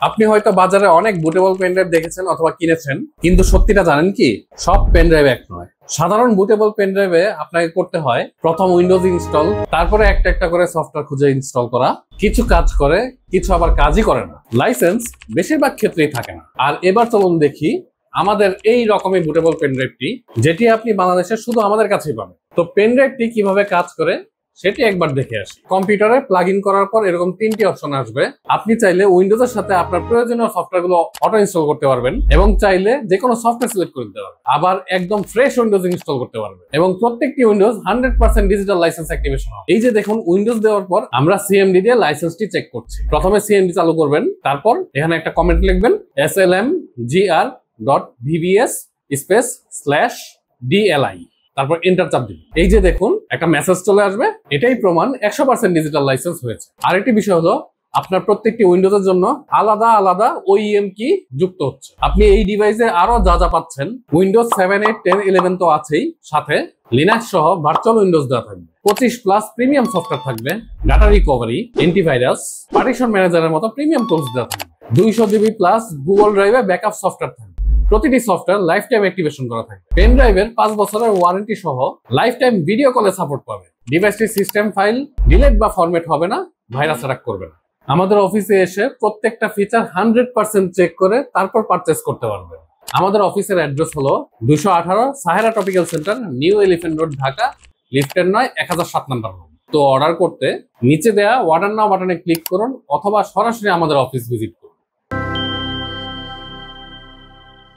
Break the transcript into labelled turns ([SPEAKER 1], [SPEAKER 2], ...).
[SPEAKER 1] আপনি হয়তো বাজারে অনেক বুটেবল পেন ড্রাইভ দেখেছেন অথবা কিনেছেন, কিন্তু সত্যিটা জানেন কি, সব পেন ড্রাইভ এক নয়। সাধারণ বুটেবল পেন ড্রাইভে আপনাকে করতে হয় প্রথম উইন্ডোজ ইনস্টল, তারপরে একটা একটা করে সফটওয়্যার খুঁজে ইনস্টল করা। কিছু কাজ করে, কিছু আবার কাজই করে না। লাইসেন্স বেশিরভাগ ক্ষেত্রেই থাকে না। আর এবার চলুন দেখি আমাদের এই রকমের বুটেবল পেন ড্রাইভটি, যেটি আপনি বাংলাদেশে শুধু আমাদের কাছেই পাবেন। তো পেন ড্রাইভটি কিভাবে কাজ করে সেটি একবার দেখে আসি। কম্পিউটারে প্লাগ ইন করার পর এরকম তিনটি অপশন আসবে। আপনি চাইলে উইন্ডোজের সাথে আপনার প্রয়োজনীয় সফটওয়্যারগুলো অটো ইনস্টল করতে পারবেন এবং চাইলে যে কোনো সফটওয়্যার সিলেক্ট করে দিতে পারবেন। আবার একদম ফ্রেশ উইন্ডোজ ইনস্টল করতে পারবেন এবং প্রত্যেকটি উইন্ডোজ 100% ডিজিটাল লাইসেন্স অ্যাক্টিভেশন হবে। এই যে দেখুন, উইন্ডোজ দেওয়ার পর আমরা সিএমডি দিয়ে লাইসেন্সটি চেক করছি। প্রথমে সিএমডি চালু করবেন, তারপর এখানে একটা কমেন্ট লিখবেন slmgr.vbs/DLI, তারপর এন্টার চাপ দিন। এই যে দেখুন, একটা মেসেজ চলে আসবে। এটাই প্রমাণ 100% ডিজিটাল লাইসেন্স হয়েছে। আরেকটি বিষয় হলো, আপনার প্রত্যেকটি উইন্ডোজের জন্য আলাদা আলাদা ওইএম কি যুক্ত হচ্ছে। আপনি এই ডিভাইসে আরো যা যা পাচ্ছেন, উইন্ডোজ 7, 8, 10, 11 তো আছেই, সাথে লিনাক্স সহ ভার্চুয়াল উইন্ডোজ দেওয়া থাকবে। 25+ প্রিমিয়াম সফটওয়্যার থাকবে, ডাটা রিকভারি, অ্যান্টিভাইরাস, পার্টিশন ম্যানেজারের মতো প্রিমিয়াম টুলস দেওয়া থাকবে। 200 GB প্লাস গুগল ড্রাইভে ব্যাকআপ সফটওয়্যার থাকবে। প্রতিটি সফটওয়্যার লাইফ টাইম অ্যাক্টিভেশন করা থাকে। পেন ড্রাইভের 5 বছরের ওয়ারেন্টি সহ লাইফ টাইম ভিডিও কলে সাপোর্ট পাবে। ডিভাইসটির সিস্টেম ফাইল ডিলিট বা ফরম্যাট হবে না, ভাইরাস অ্যাটাক করবে না। আমাদের অফিসে এসে প্রত্যেকটা ফিচার 100% চেক করে তারপর পারচেজ করতে পারবে। আমাদের অফিসের অ্যাড্রেস হলো 218 Sahera tropical centre, new elephant road, Dhaka, লিফটের 9, 1007 নম্বর রুম। তো অর্ডার করতে নিচে দেয়া অর্ডার নাও বাটনে ক্লিক করুন অথবা সরাসরি আমাদের অফিস ভিজিট করুন।